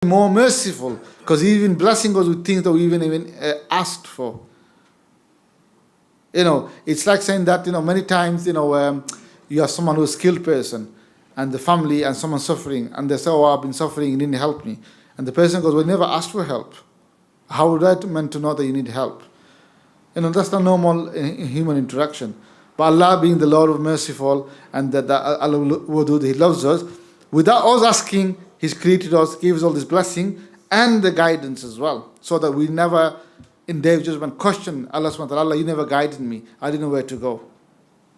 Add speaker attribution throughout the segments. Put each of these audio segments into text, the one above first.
Speaker 1: more merciful, because He even blessing us with things that we even asked for. It's like saying that, many times, you have someone who's a skilled person, and the family and someone suffering, and they say, oh, I've been suffering, you didn't help me. And the person goes, well, never asked for help. How would I meant to know that you need help? That's the normal human interaction. But Allah being the Lord of merciful, and that Allah Wadud, He loves us, without us asking, He's created us, gave us all this blessing, and the guidance as well. So that we never, in Day of Judgment, question Allah subhanahu wa ta'ala, Allah, you never guided me. I didn't know where to go.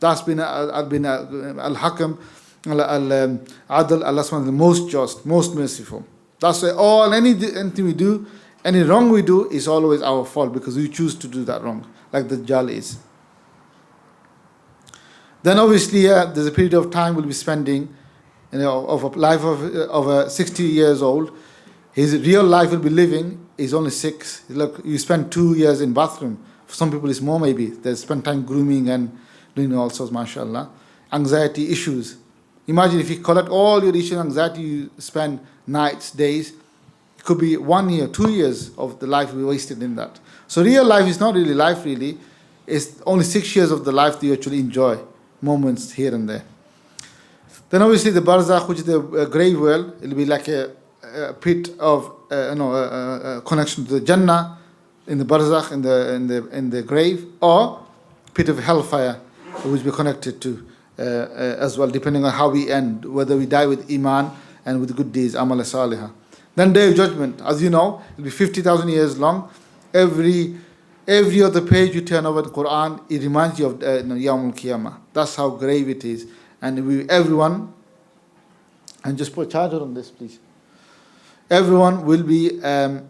Speaker 1: That's been Al-Hakam, Al-Adl, Allah subhanahu wa ta'ala, the most just, most merciful. That's why anything we do, any wrong we do, is always our fault, because we choose to do that wrong, like the Dajjal is. Then obviously there's a period of time we'll be spending, of a life of 60 years old. His real life will be living is only 6. Look, you spend 2 years in bathroom. For some people it's more maybe. They spend time grooming and doing all sorts, mashallah. Anxiety issues. Imagine if you collect all your issues and anxiety, you spend nights, days. It could be 1 year, 2 years of the life we wasted in that. So real life is not really life really. It's only 6 years of the life that you actually enjoy. Moments here and there. Then obviously the barzakh, which is the grave world, it'll be like a pit of a connection to the Jannah in the barzakh, in the grave, or pit of hellfire, which we're connected to as well, depending on how we end, whether we die with iman and with good deeds, amal salihah. Then Day of Judgment, as you know, it'll be 50,000 years long. Every other page you turn over the Quran, it reminds you of Yawm al-Qiyamah. That's how grave it is. And everyone, and just put a charger on this, please. Everyone will be saying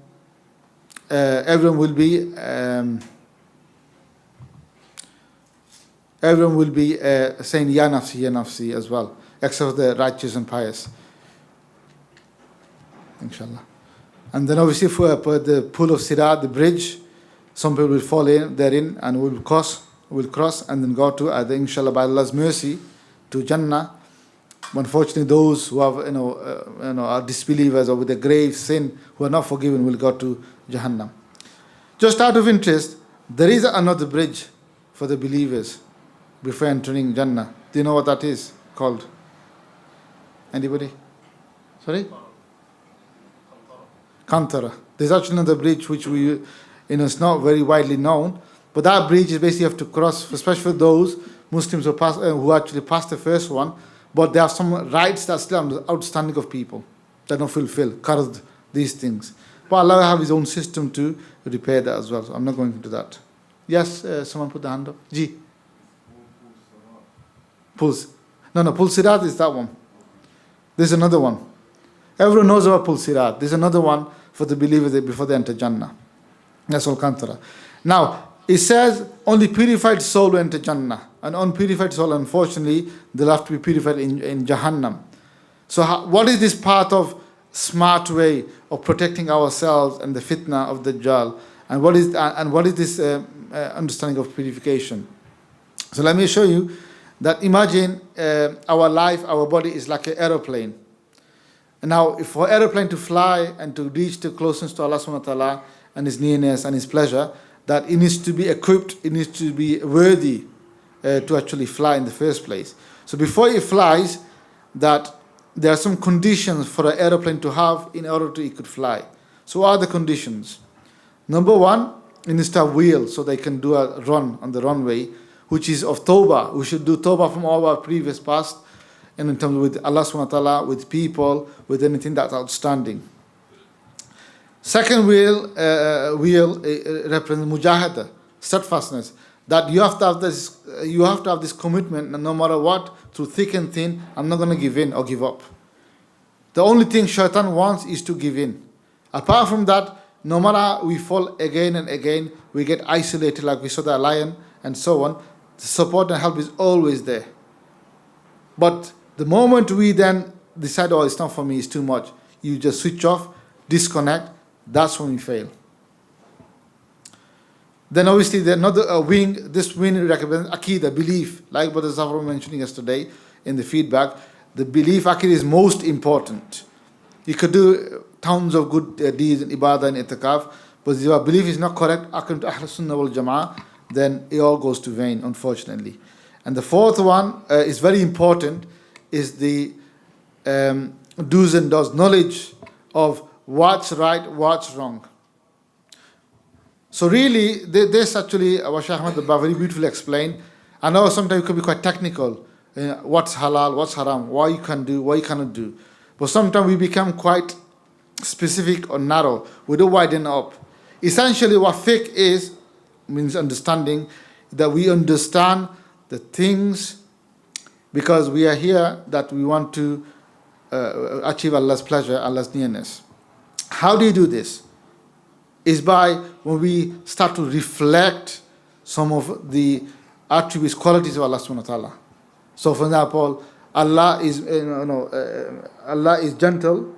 Speaker 1: Ya Nafsi, Ya Nafsi as well, except for the righteous and pious. Inshallah. And then obviously for the pool of Sirat, the bridge, some people will fall in therein and will cross and then go to either, inshallah, by Allah's mercy, to Jannah. Unfortunately, those who have are disbelievers or with a grave sin, who are not forgiven, will go to Jahannam. Just out of interest, there is another bridge for the believers before entering Jannah. Do you know what that is called? Anybody? Sorry? Kantara. There's actually another bridge which it's not very widely known, but that bridge is basically you have to cross, especially for those Muslims who actually passed the first one, but there are some rights that still outstanding of people that don't fulfill, qard, these things. But Allah have His own system to repair that as well, so I'm not going into that. Yes, someone put the hand up. Ji. Pulse. No, Pul Sirat is that one. There's another one. Everyone knows about Pul Sirat. There's another one for the believers before they enter Jannah. That's all Kantara. Now, it says only purified soul will enter Jannah. An unpurified soul, unfortunately, they'll have to be purified in Jahannam. So what is this path of smart way of protecting ourselves and the fitna of Dajjal? And what is this understanding of purification? So let me show you that imagine our life, our body is like an aeroplane. And now, if for an aeroplane to fly and to reach the closeness to Allah subhanahu wa ta'ala and His nearness and His pleasure, that it needs to be equipped, it needs to be worthy to actually fly in the first place. So before it flies, that there are some conditions for an aeroplane to have in order to it could fly. So what are the conditions? Number one, it needs to have wheels so they can do a run on the runway, which is of tawbah. We should do tawbah from all our previous past, and in terms with Allah subhanahu wa ta'ala, with people, with anything that's outstanding. Second wheel represents mujahada, steadfastness. That you have to have this commitment, and no matter what, through thick and thin, I'm not going to give in or give up. The only thing shaitan wants is to give in. Apart from that, no matter we fall again and again, we get isolated like we saw the lion and so on. The support and help is always there. But the moment we then decide, oh, it's not for me, it's too much, you just switch off, disconnect, that's when we fail. Then obviously the another wing, this wing represents Aqidah, belief, like Brother Zafar was mentioning yesterday in the feedback. The belief Aqidah is most important. You could do tons of good deeds and ibadah and itikaf, but if your belief is not correct, according to Ahl Sunnah wal Jama'ah, then it all goes to vain, unfortunately. And the fourth one is very important, is the do's and don'ts, knowledge of what's right, what's wrong. So really, this actually, what Shaykh Ahmad very beautifully explained. I know sometimes it could be quite technical. What's halal, what's haram, what you can do, what you cannot do. But sometimes we become quite specific or narrow. We don't widen up. Essentially what fiqh is, means understanding, that we understand the things because we are here that we want to achieve Allah's pleasure, Allah's nearness. How do you do this? Is by when we start to reflect some of the attributes, qualities of Allah subhanahu wa ta'ala. So for example, Allah is Allah is gentle,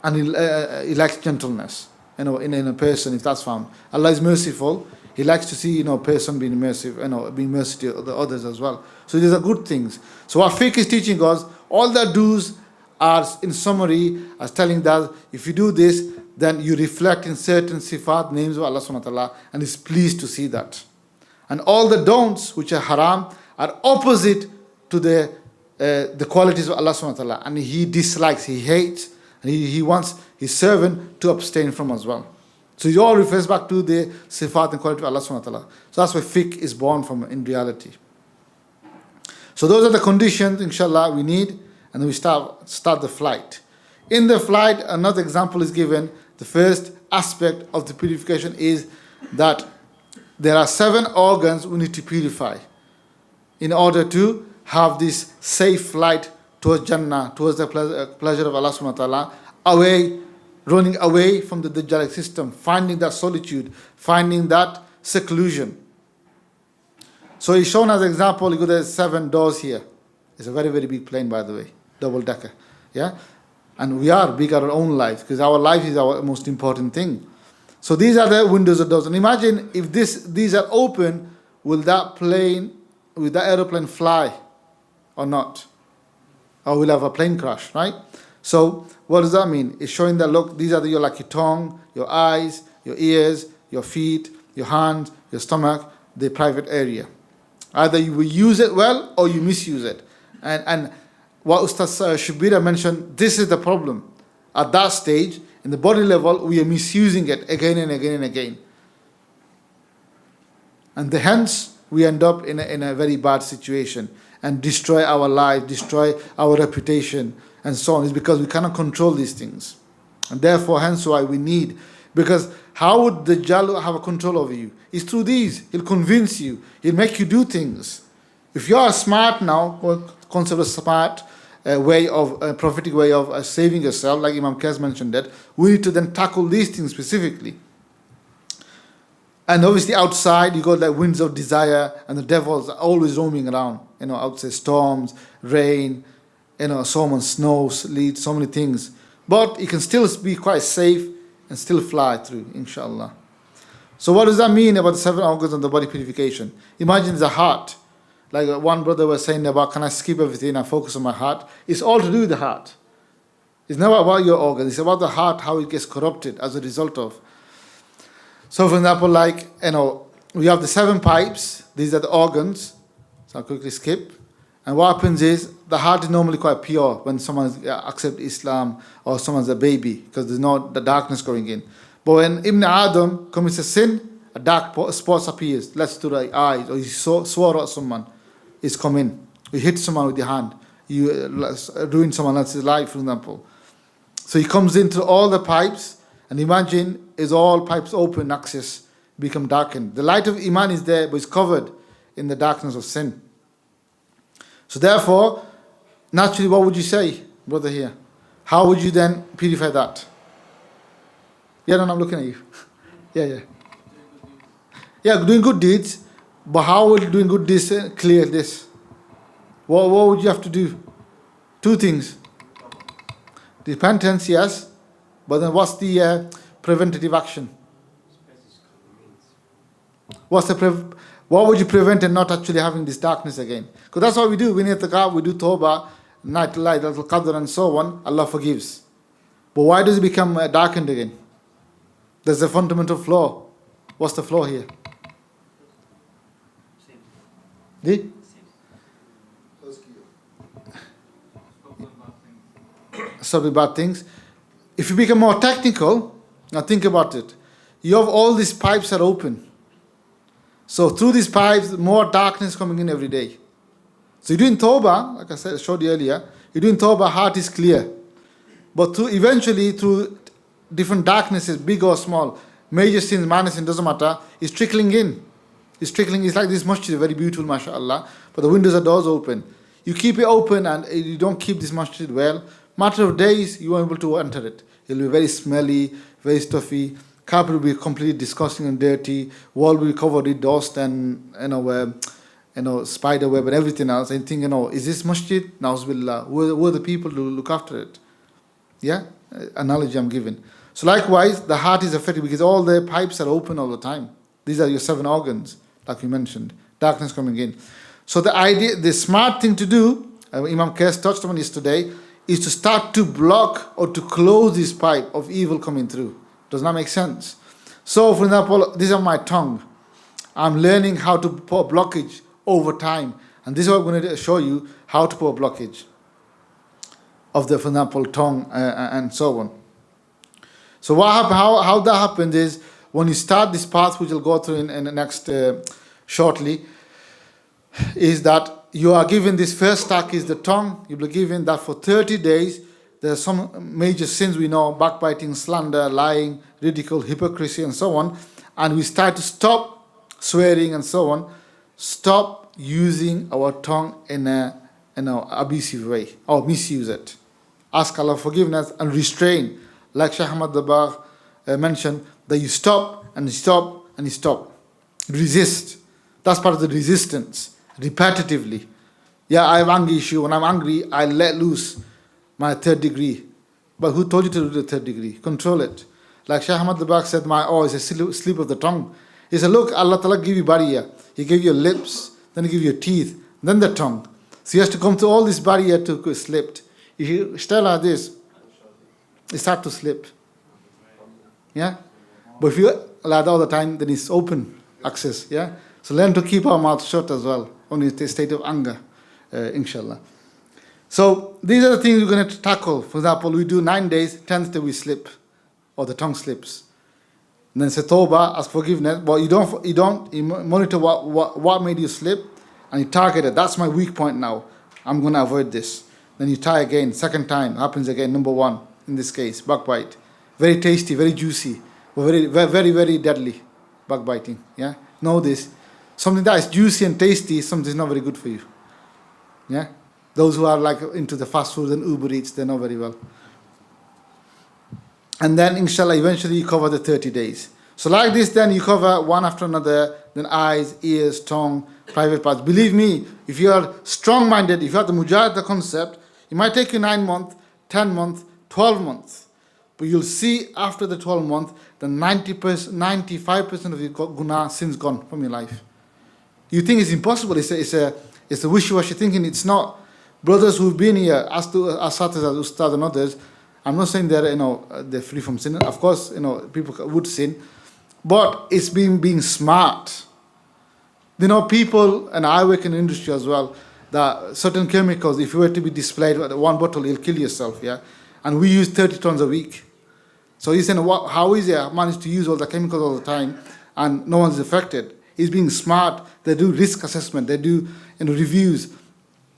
Speaker 1: and he likes gentleness, in a person, if that's found. Allah is merciful. He likes to see, a person being merciful, being merciful to the others as well. So these are good things. So what fiqh is teaching us, all the do's are, in summary, as telling that if you do this, then you reflect in certain sifat, names of Allah subhanahu wa ta'ala, and is pleased to see that. And all the don'ts, which are haram, are opposite to the qualities of Allah subhanahu wa ta'ala. And he dislikes, he hates, and he wants his servant to abstain from as well. So it all refers back to the sifat and quality of Allah subhanahu wa ta'ala. So that's where fiqh is born from in reality. So those are the conditions, inshallah, we need, and then we start the flight. In the flight, another example is given. The first aspect of the purification is that there are 7 organs we need to purify in order to have this safe flight towards Jannah, towards the pleasure of Allah subhanahu wa ta'ala, running away from the Dajjalic system, finding that solitude, finding that seclusion. So he's shown as an example, you got the 7 doors here. It's a very, very big plane, by the way, double-decker. Yeah? And we are big at our own lives, because our life is our most important thing. So these are the windows and doors. And imagine if these are open, will that aeroplane fly or not? Or will have a plane crash, right? So what does that mean? It's showing that, look, these are your tongue, your eyes, your ears, your feet, your hands, your stomach, the private area. Either you will use it well or you misuse it. And what Ustadh Shubira mentioned, this is the problem. At that stage, in the body level, we are misusing it again and again and again. And hence, we end up in a very bad situation and destroy our life, destroy our reputation, and so on. It's because we cannot control these things. And therefore, hence why we need. Because how would the Dajjal have a control over you? It's through these. He'll convince you. He'll make you do things. If you are smart now, concept of smart, prophetic way of saving yourself, like Imam Qais mentioned that, we need to then tackle these things specifically. And obviously outside, you got like winds of desire, and the devils are always roaming around. Outside storms, rain, so much snow, sleet, so many things. But you can still be quite safe and still fly through, inshallah. So what does that mean about the 7 organs of the body purification? Imagine the heart. Like one brother was saying about, can I skip everything and focus on my heart? It's all to do with the heart. It's never about your organs. It's about the heart, how it gets corrupted as a result of. So for example, we have the 7 pipes. These are the organs. So I'll quickly skip. And what happens is, the heart is normally quite pure when someone accepts Islam or someone's a baby, because there's no the darkness going in. But when Ibn Adam commits a sin, a dark spot appears, let's to the eyes, or you swore at someone, it's come in. You hit someone with your hand, you ruin someone else's life, for example. So he comes into all the pipes, and imagine is all pipes open, access become darkened. The light of Iman is there, but it's covered in the darkness of sin. So therefore, naturally, what would you say, brother here? How would you then purify that? Yeah, no, I'm looking at you. Yeah. Yeah, doing good deeds, but how will doing good deeds clear this? What would you have to do? 2 things. Repentance, yes, but then what's the preventative action? What would you prevent and not actually having this darkness again? Because that's what we do. We need itikaf, we do tawbah, night light, al-qadr and so on. Allah forgives. But why does it become darkened again? There's a fundamental flaw. What's the flaw here? The? Stop with bad things. If you become more technical, now think about it. You have all these pipes are open. So through these pipes, more darkness coming in every day. So you're doing tawbah, like I said, showed you earlier, you're doing tawbah, heart is clear. But eventually through different darknesses, big or small, major sins, minor sins, doesn't matter, it's trickling in. It's like this masjid, very beautiful, mashallah, but the windows and doors open. You keep it open and you don't keep this masjid well, matter of days, you won't be able to enter it. It'll be very smelly, very stuffy. Carpet will be completely disgusting and dirty. Wall will be covered with dust and spider web and everything else. And you think, is this masjid? Na'uzubillah. Who are the people to look after it? Yeah, analogy I'm giving. So likewise, the heart is affected because all the pipes are open all the time. These are your 7 organs, like we mentioned. Darkness coming in. So the smart thing to do, Imam Qais touched on this today, is to start to block or to close this pipe of evil coming through. Does that make sense? So, for example, this is my tongue. I'm learning how to put a blockage over time. And this is what I'm going to show you, how to put a blockage of the, for example, tongue and so on. So how that happens is, when you start this path, which we'll go through in the next shortly, is that you are given this first stack is the tongue. You'll be given that for 30 days. There are some major sins we know, backbiting, slander, lying, ridicule, hypocrisy, and so on. And we start to stop swearing and so on. Stop using our tongue in an abusive way, or misuse it. Ask Allah forgiveness and restrain. Like Shaykh Ahmad Dabagh mentioned, that you stop and you stop and you stop. Resist. That's part of the resistance. Repetitively. Yeah, I have anger issue. When I'm angry, I let loose my 3rd degree. But who told you to do the 3rd degree? Control it. Like Shaykh Ahmad Dabagh said, is a slip of the tongue. He said, look, Allah Ta'ala gave you barrier. He gave you your lips, then He gave you your teeth, then the tongue. So you have to come through all this barrier to slip. If you stay like this, it starts to slip. Yeah? But if you allow that all the time, then it's open access. Yeah? So learn to keep our mouth shut as well, only in a state of anger, inshallah. So these are the things we're going to tackle. For example, we do 9 days, 10th day we slip, or the tongue slips. And then say tawbah, ask forgiveness. But you monitor what made you slip, and you target it. That's my weak point now. I'm going to avoid this. Then you try again, 2nd time, happens again, number 1, in this case, backbite. Very tasty, very juicy, but very, very, very deadly, backbiting. Yeah? Know this. Something that is juicy and tasty, something is not very good for you. Yeah? Those who are like into the fast food and Uber Eats, they know very well. And then, inshallah, eventually you cover the 30 days. So like this, then you cover one after another, then eyes, ears, tongue, private parts. Believe me, if you are strong-minded, if you have the mujahid, the concept, it might take you 9 months, 10 months, 12 months. But you'll see after the 12 months, the 95% of your guna, sins gone from your life. You think it's impossible. It's a wishy-washy thinking. It's not. Brothers who've been here, as to Asataz, Ustadh and others, I'm not saying they're free from sin. Of course, people would sin. But it's being smart. People, and I work in the industry as well, that certain chemicals, if you were to be displayed with one bottle, you'll kill yourself, yeah? And we use 30 tons a week. So he's saying, how is it I manage to use all the chemicals all the time and no one's affected? He's being smart. They do risk assessment. They do reviews.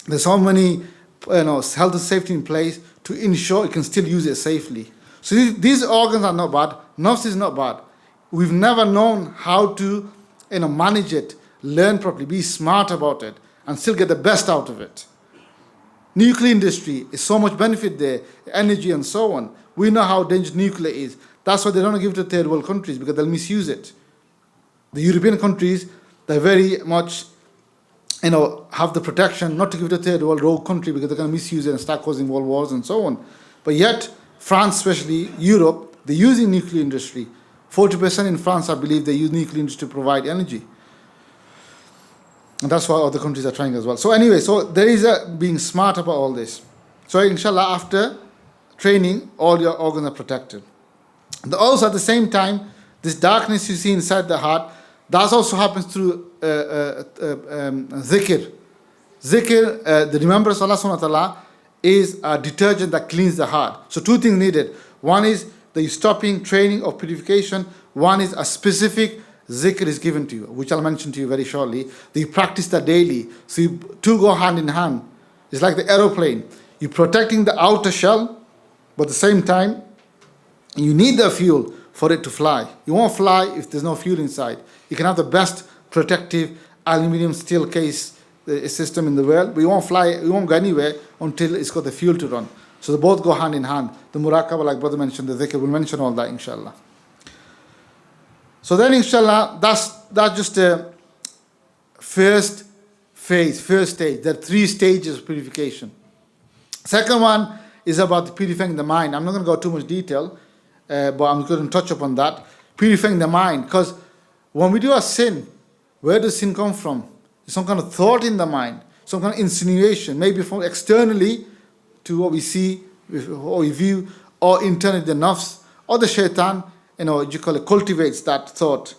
Speaker 1: There's so many health and safety in place to ensure you can still use it safely. So these organs are not bad. Nafs is not bad. We've never known how to manage it, learn properly, be smart about it, and still get the best out of it. Nuclear industry is so much benefit there, energy and so on. We know how dangerous nuclear is. That's why they don't give it to third world countries, because they'll misuse it. The European countries, they very much have the protection not to give it to third world rogue country, because they're going to misuse it and start causing world wars and so on. But yet, France, especially Europe, they're using nuclear industry. 40% in France, I believe, they use nuclear industry to provide energy. And that's why other countries are trying as well. So anyway, so there is being smart about all this. So inshallah, after training, all your organs are protected. Also at the same time, this darkness you see inside the heart, that also happens through dhikr. Dhikr, the remembrance of Allah subhanahu wa ta'ala, is a detergent that cleans the heart. So two things needed. One is the stopping training of purification. One is a specific dhikr is given to you, which I'll mention to you very shortly. That you practice that daily. So two go hand in hand. It's like the aeroplane. You're protecting the outer shell, but at the same time, you need the fuel for it to fly. You won't fly if there's no fuel inside. You can have the best protective aluminium steel case system in the world, but you won't fly, you won't go anywhere until it's got the fuel to run. So they both go hand in hand. The Murakaba, like brother mentioned, the dhikr, we'll mention all that inshallah. So then inshallah, that's just the first phase, first stage. There are 3 stages of purification. Second one is about purifying the mind. I'm not going to go too much detail, but I'm going to touch upon that. Purifying the mind, because when we do a sin, where does sin come from? Some kind of thought in the mind, some kind of insinuation, maybe from externally to what we see, or we view, or internally the nafs, or the shaitan, you call it, cultivates that thought.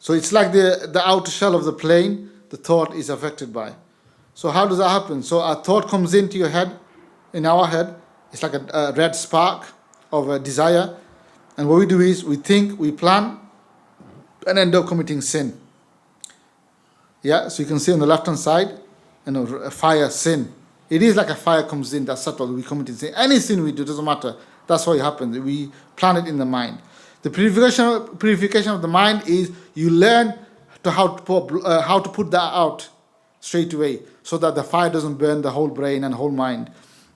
Speaker 1: So it's like the outer shell of the plane, the thought is affected by. So how does that happen? So a thought comes into your head, in our head, it's like a red spark of a desire, and what we do is we think, we plan, and end up committing sin. Yeah, so you can see on the left hand side, a fire, sin. It is like a fire comes in, that's subtle, we commit sin. Any sin we do, doesn't matter. That's what happens. We plan it in the mind. The purification of the mind is you learn how to put that out straight away, so that the fire doesn't burn the whole brain and whole mind.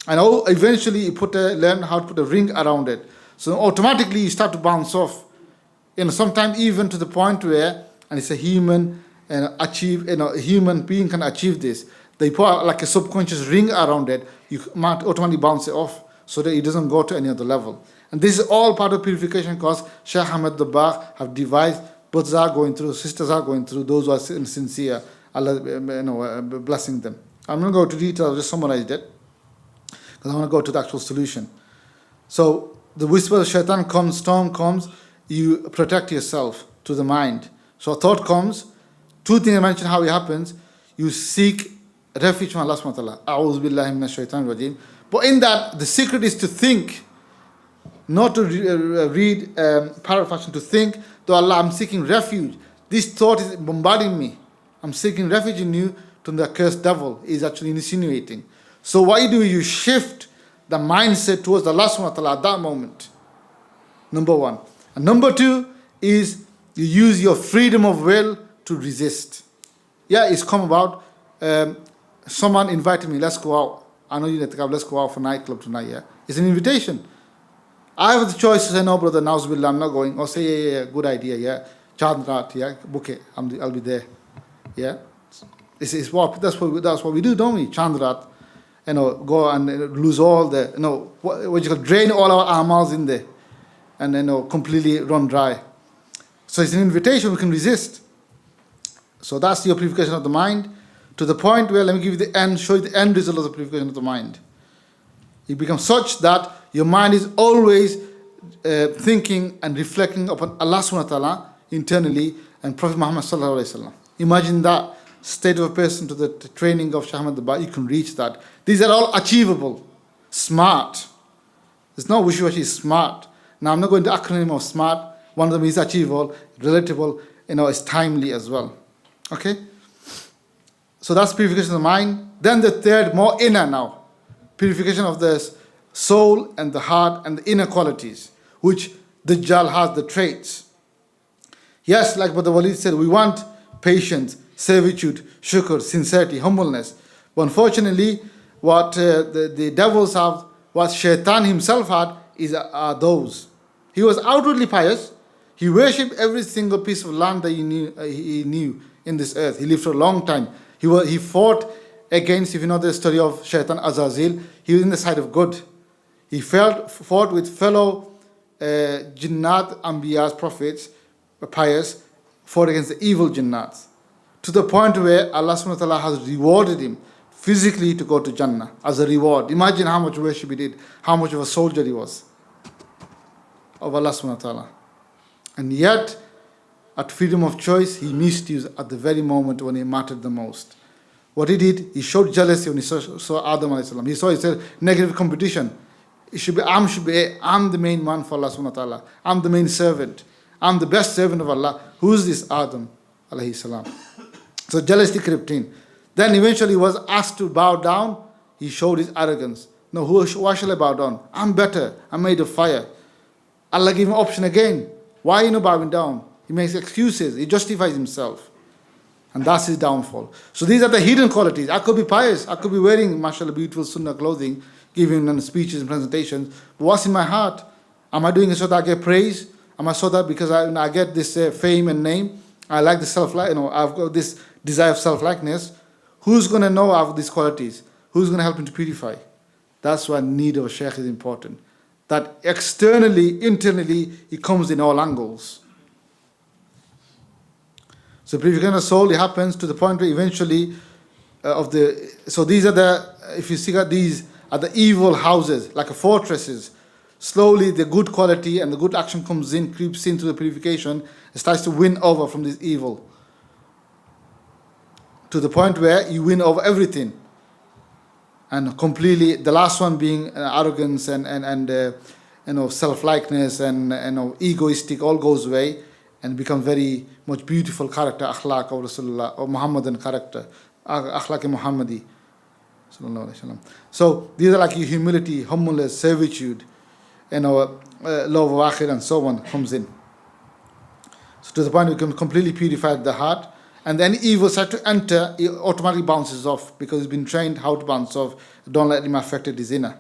Speaker 1: And eventually you learn how to put a ring around it. So automatically you start to bounce off. Sometimes even to the point where, and it's a human a human being can achieve this. They put like a subconscious ring around it, you might automatically bounce it off so that it doesn't go to any other level. And this is all part of purification, because Shah Ahmed Dabbagh have devised, brothers are going through, sisters are going through, those who are sincere, Allah blessing them. I'm not going to go to detail, I've just summarized it, because I want to go to the actual solution. So the whisper of shaitan comes, storm comes, you protect yourself to the mind. So a thought comes, 2 things I mentioned how it happens. You seek refuge from Allah subhanahu wa ta'ala. A'udhu billahi minash shaitanir rajim. But in that, the secret is to think, not to read paraphrasing, to think, to Allah, I'm seeking refuge. This thought is bombarding me. I'm seeking refuge in you from the accursed devil. Is actually insinuating. So what you do, you shift the mindset towards Allah subhanahu wa ta'ala at that moment. Number 1. And number 2 is you use your freedom of will to resist. Yeah, it's come about. Someone invited me, let's go out. I know you need to go, let's go out for nightclub tonight, yeah. It's an invitation. I have the choice to say, no, brother, na'uzubillah, I'm not going. Or say, yeah, good idea, yeah. Chandrat, yeah, book it, I'll be there. Yeah. That's what we do, don't we? Chandrat, go and lose all the, what you call, drain all our amals in there. And completely run dry. So it's an invitation, we can resist. So that's your purification of the mind, to the point where, let me give you the end, show you the end result of the purification of the mind. It becomes such that your mind is always thinking and reflecting upon Allah subhanahu wa ta'ala internally and Prophet Muhammad sallallahu alayhi wa sallam. Imagine that state of a person to the training of Shah Ahmed Dabbagh, you can reach that. These are all achievable, smart. There's no wishy-washy, smart. Now I'm not going to acronym of SMART. One of them is achievable, relatable, it's timely as well. Okay? So that's purification of the mind. Then the third, more inner now. Purification of the soul and the heart and the inner qualities, which Dajjal has the traits. Yes, like Brother Walid said, we want patience, servitude, shukr, sincerity, humbleness. But unfortunately, what the devils have, what Shaitan himself had, are those. He was outwardly pious. He worshipped every single piece of land that he knew in this earth. He lived for a long time. He fought against, if you know the story of Shaitan Azazil, he was in the side of good. He fought with fellow jinnat, anbiyas, prophets, pious, fought against the evil jinnats, to the point where Allah subhanahu wa ta'ala has rewarded him physically to go to Jannah as a reward. Imagine how much worship he did, how much of a soldier he was of Allah subhanahu wa ta'ala. And yet, at freedom of choice, he misused at the very moment when it mattered the most. What he did, he showed jealousy when he saw Adam alayhi salam. He saw his negative competition. I'm the main man for Allah subhanahu wa ta'ala. I'm the main servant. I'm the best servant of Allah. Who's this Adam alayhi salam? So jealousy crept in. Then eventually he was asked to bow down. He showed his arrogance. No, why shall I bow down? I'm better. I'm made of fire. Allah gave him an option again. Why are you not bowing down? He makes excuses. He justifies himself. And that's his downfall. So these are the hidden qualities. I could be pious. I could be wearing, mashallah, beautiful sunnah clothing, giving speeches and presentations. But what's in my heart? Am I doing it so that I get praise? Am I so that because I get this fame and name? I like the I've got this desire of self-likeness. Who's going to know I have these qualities? Who's going to help him to purify? That's why need of a sheikh is important. That externally, internally, it comes in all angles. So purification of soul, it happens to the point where eventually so these are if you see that these are the evil houses, like fortresses. Slowly the good quality and the good action comes in, creeps into the purification, it starts to win over from this evil. To the point where you win over everything. And completely, the last one being arrogance and self-likeness and egoistic, all goes away and become very much beautiful character, akhlaq of Rasulullah, or Muhammadan character, akhlaq Muhammadi. So these are like humility, humbleness, servitude, love of akhir and so on comes in. So to the point we can completely purify the heart. And then evil start to enter, it automatically bounces off because he's been trained how to bounce off. Don't let him affect his inner.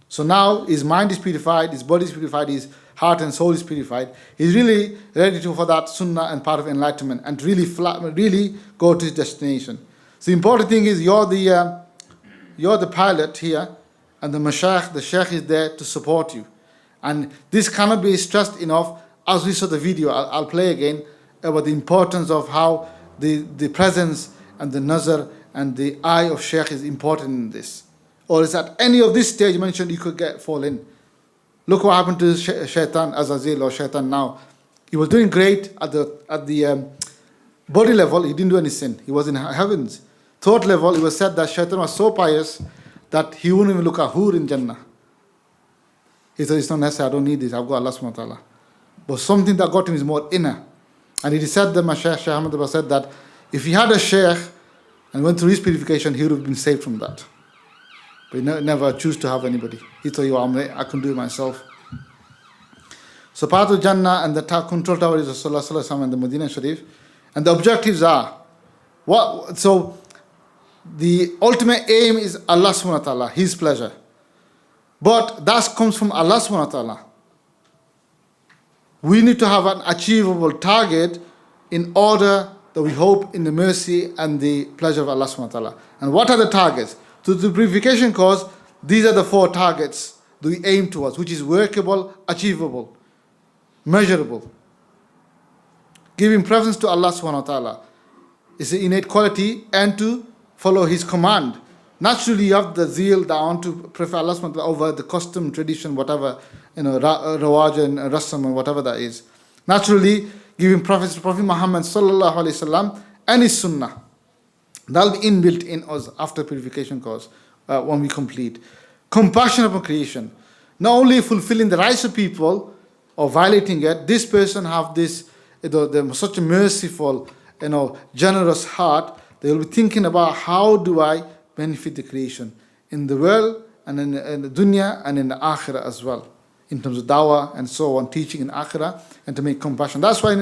Speaker 1: So now his mind is purified, his body is purified, his heart and soul is purified. He's really ready for that sunnah and part of enlightenment and really go to his destination. So the important thing is you're the pilot here, and the mashayikh, the sheikh is there to support you. And this cannot be stressed enough. As we saw the video, I'll play again, about the importance of how the presence and the nazar and the eye of sheikh is important in this. Or is at any of this stage mentioned you could fall in. Look what happened to Shaitan Azazil or Shaitan now. He was doing great at the body level. He didn't do any sin. He was in heavens. Thought level, it was said that Shaitan was so pious that he wouldn't even look at Hur in Jannah. He said, it's not necessary, I don't need this, I've got Allah subhanahu wa ta'ala. But something that got him is more inner. And it is said that Shaykh Ahmad said that if he had a sheikh and went through his purification, he would have been saved from that. But he never chose to have anybody. He thought, I can do it myself. So part of Jannah and the control tower is Rasulullah Sallallahu Alaihi Wasallam and the Medina Sharif. And the objectives are, so the ultimate aim is Allah subhanahu wa ta'ala, His pleasure. But that comes from Allah subhanahu wa ta'ala. We need to have an achievable target in order that we hope in the mercy and the pleasure of Allah subhanahu wa ta'ala. And what are the targets? To the purification cause, these are the 4 targets that we aim towards, which is workable, achievable, measurable. Giving preference to Allah subhanahu wa ta'ala is an innate quality, and to follow His command. Naturally, you have the zeal that I want to prefer Allah subhanahu wa ta'ala over the custom, tradition, whatever, rawaj and rasam and whatever that is. Naturally, giving preference to Prophet Muhammad sallallahu alaihi wasallam and his sunnah. That'll be inbuilt in us after purification course when we complete. Compassion upon creation. Not only fulfilling the rights of people or violating it, this person have this, such a merciful, generous heart. They will be thinking about how do I benefit the creation in the world and in the dunya and in the akhirah as well, in terms of dawah and so on, teaching in akhirah and to make compassion. That's why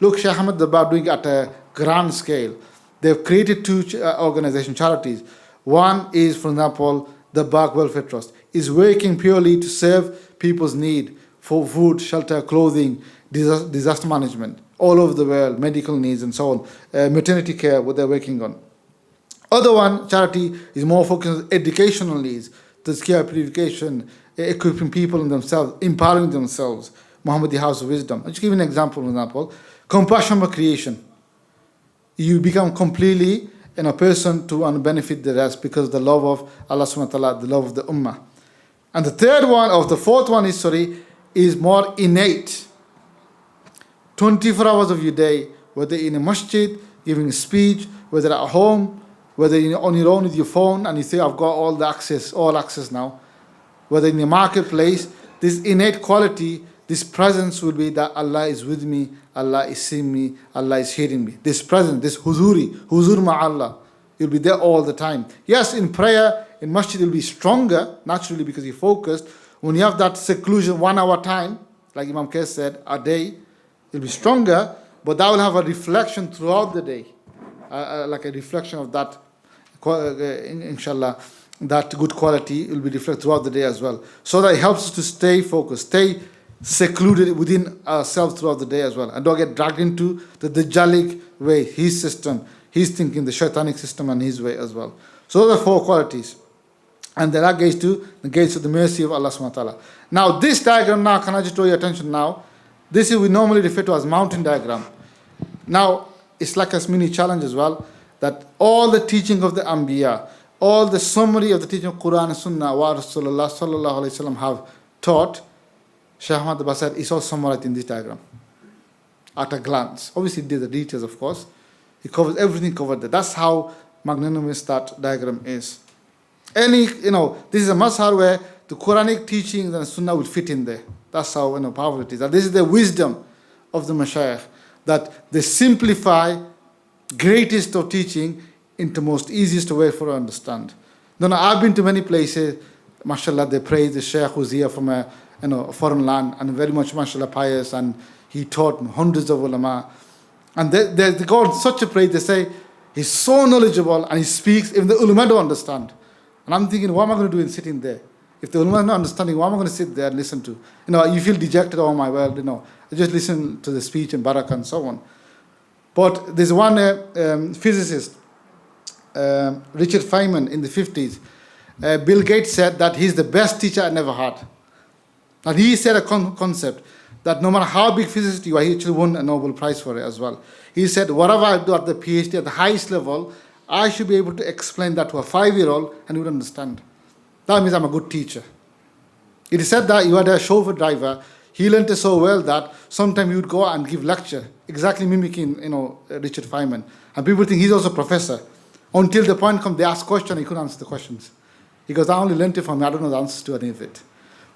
Speaker 1: look, Shaykh Ahmad Dabab doing it at a grand scale. They've created 2 organizations, charities. One is, for example, the Bach Welfare Trust, is working purely to serve people's need for food, shelter, clothing, disaster management, all over the world, medical needs and so on, maternity care, what they're working on. Other one, charity, is more focused on educational needs, tazkiyah, purification, equipping people in themselves, empowering themselves, Muhammadi House of Wisdom. I'll just give you an example, compassion for creation. You become completely in a person to benefit the rest because of the love of Allah subhanahu wa ta'ala, the love of the ummah. And the fourth one is more innate. 24 hours of your day, whether in a masjid, giving a speech, whether at home, whether you're on your own with your phone and you say, I've got all access now, whether in the marketplace, this innate quality, this presence will be that Allah is with me, Allah is seeing me, Allah is hearing me. This presence, this huzur ma'allah, you'll be there all the time. Yes, in prayer, in masjid, you'll be stronger, naturally, because you're focused. When you have that seclusion, 1 hour time, like Imam Qais said, a day, you'll be stronger, but that will have a reflection throughout the day, like a reflection of that, inshallah, that good quality will be reflected throughout the day as well. So that it helps us to stay focused, stay secluded within ourselves throughout the day as well, and don't get dragged into the Dajjalic way, his system, his thinking, the shaitanic system and his way as well. So those are 4 qualities. And then that gets to the mercy of Allah subhanahu wa ta'ala. Now this diagram now, can I just draw your attention now? This is we normally refer to as mountain diagram. Now, it's like a mini challenge as well, that all the teaching of the Anbiya, all the summary of the teaching of Quran and Sunnah, what Rasulullah sallallahu alayhi wa sallam have taught, Shaykh Ahmad Basir is all summarized in this diagram at a glance. Obviously, he did the details, of course. He covers everything covered there. That's how magnanimous that diagram is. This is a mazhar where the Quranic teachings and Sunnah will fit in there. That's how powerful it is. And this is the wisdom of the Mashayikh, that they simplify greatest of teaching into most easiest way for us to understand. I've been to many places, mashallah, they praise the Shaykh who's here from a foreign land and very much, mashallah, pious, and he taught hundreds of ulama. And they go on such a praise, they say, he's so knowledgeable and he speaks, even the ulama don't understand. And I'm thinking, what am I going to do in sitting there? If the ulama is not understanding, what am I going to sit there and listen to? You feel dejected, oh my world, I just listen to the speech and barakah and so on. But there's one physicist, Richard Feynman, in the 50s. Bill Gates said that he's the best teacher I never had. And he said a concept that no matter how big physicist you are, he actually won a Nobel Prize for it as well. He said, whatever I do at the PhD, at the highest level, I should be able to explain that to a 5-year-old and he would understand. That means I'm a good teacher. It is said that you had a chauffeur driver, he learned it so well that sometimes he would go and give lecture, exactly mimicking, Richard Feynman. And people think he's also a professor. Until the point comes, they ask questions, he couldn't answer the questions. He goes, I only learned it from me, I don't know the answers to any of it.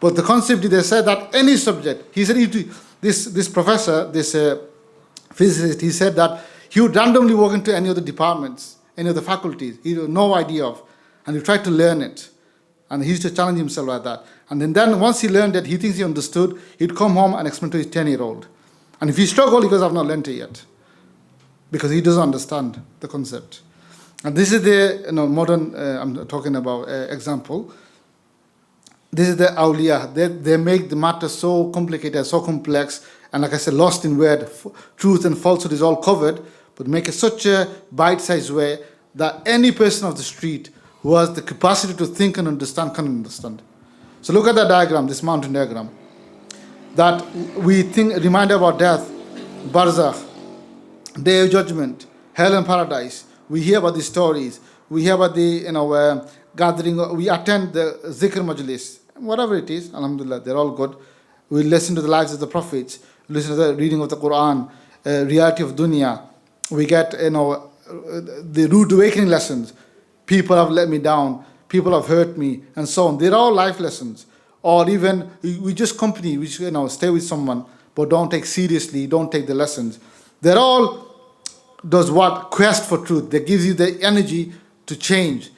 Speaker 1: But the concept, they said that any subject, he said, this professor, this physicist, he said that he would randomly walk into any of the departments, any of the faculties, he had no idea of, and he tried to learn it. And he used to challenge himself like that. And then once he learned it, he thinks he understood, he'd come home and explain to his 10-year-old. And if he struggled, he goes, I've not learned it yet. Because he doesn't understand the concept. And this is the modern, I'm talking about example. This is the awliya. They make the matter so complicated, so complex, and like I said, lost in word. Truth and falsehood is all covered, but make it such a bite-sized way that any person of the street who has the capacity to think and understand can understand. So look at that diagram, this mountain diagram. That we remind about death, barzakh, day of judgment, hell and paradise. We hear about the stories. We hear about the gathering. We attend the dhikr majlis, whatever it is. Alhamdulillah, they're all good. We listen to the lives of the prophets. Listen to the reading of the Quran, reality of dunya. We get the rude awakening lessons. People have let me down. People have hurt me, and so on. They're all life lessons. Or even we just company. We stay with someone, but don't take seriously. Don't take the lessons. They're all does what? Quest for truth. That gives you the energy to change.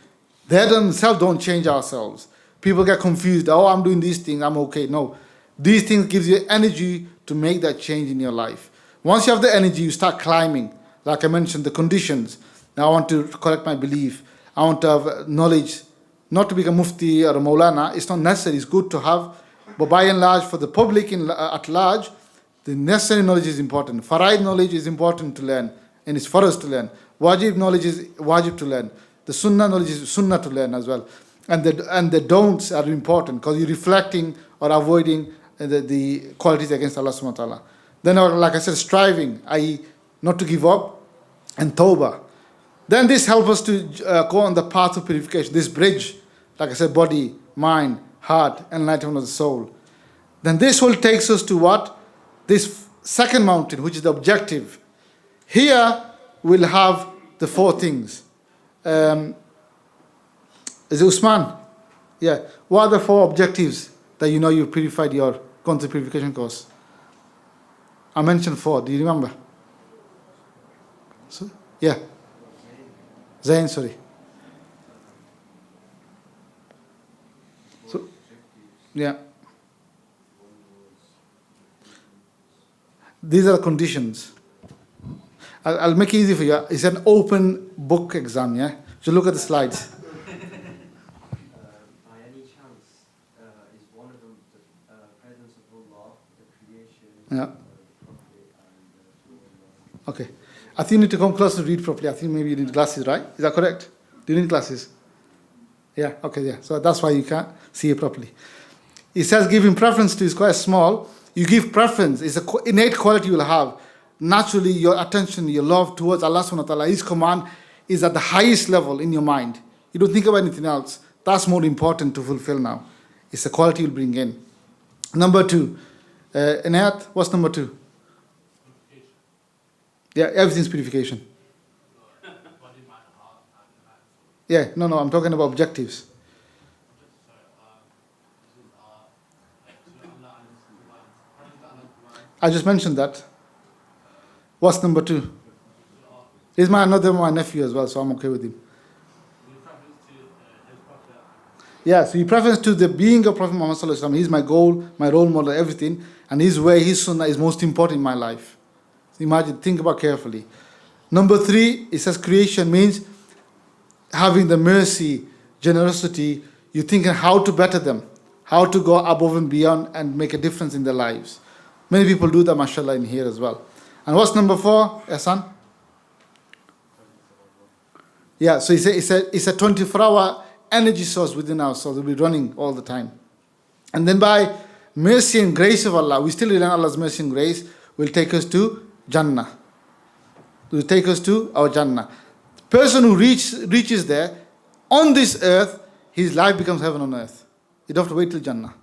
Speaker 1: They themselves don't change ourselves. People get confused. Oh, I'm doing these things. I'm okay. No. These things gives you energy to make that change in your life. Once you have the energy, you start climbing. Like I mentioned, the conditions. Now I want to correct my belief. I want to have knowledge. Not to become mufti or a maulana. It's not necessary. It's good to have. But by and large, for the public at large, the necessary knowledge is important. Faraid knowledge is important to learn. And it's for us to learn. Wajib knowledge is wajib to learn. The sunnah knowledge is sunnah to learn as well. And the don'ts are important because you're reflecting or avoiding the qualities against Allah subhanahu wa ta'ala. Then, like I said, striving, i.e. not to give up, and tawbah. Then this helps us to go on the path of purification, this bridge, like I said, body, mind, heart, enlightenment of the soul. Then this will take us to what? This second mountain, which is the objective. Here we'll have the four things. Is it Usman? Yeah. What are the four objectives that you know you've purified your gone through purification course? I mentioned four. Do you remember? So, yeah. Zain, sorry. So, yeah. These are the conditions. I'll make it easy for you. It's an open book exam, yeah? So look at the slides.
Speaker 2: By any chance, is one of them the presence of Allah, the creation,
Speaker 1: Yeah.
Speaker 2: the Prophet, and
Speaker 1: Okay. I think you need to come close to read properly. I think maybe you need glasses, right? Is that correct? Do you need glasses? Yeah, okay, yeah. So that's why you can't see it properly. It says giving preference to is quite small. You give preference. It's an innate quality you will have. Naturally, your attention, your love towards Allah subhanahu wa ta'ala, His command is at the highest level in your mind. You don't think about anything else. That's more important to fulfill now. It's the quality you'll bring in. Number two. Inayat, what's number two? Yeah, everything's purification. Yeah, no, I'm talking about objectives. I just mentioned that. What's number two? He's my nephew as well, so I'm okay with him. Yeah, so he preference to the being of Prophet Muhammad sallallahu alaihi wasallam. He's my goal, my role model, everything, and his way, his sunnah is most important in my life. So imagine, think about carefully. Number three, it says creation means having the mercy, generosity. You're thinking how to better them, how to go above and beyond and make a difference in their lives. Many people do that, mashallah, in here as well. And what's number four, Ehsan? Yeah, so it's a 24-hour energy source within us, so they'll be running all the time. And then by mercy and grace of Allah, we still rely on Allah's mercy and grace, will take us to Jannah. Will take us to our Jannah. The person who reaches there, on this earth, his life becomes heaven on earth. You don't have to wait till Jannah.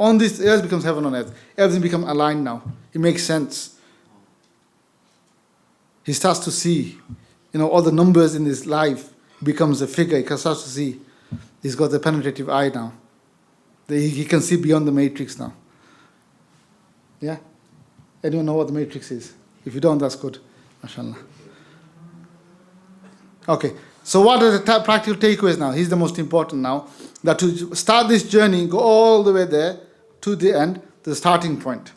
Speaker 1: On this earth becomes heaven on earth. Everything becomes aligned now. It makes sense. He starts to see, all the numbers in his life. Becomes a figure. He starts to see. He's got the penetrative eye now. He can see beyond the matrix now. Yeah? Anyone know what the matrix is? If you don't, that's good. MashaAllah. Okay. So what are the practical takeaways now? Here's the most important now. That to start this journey, go all the way there to the end, the starting point.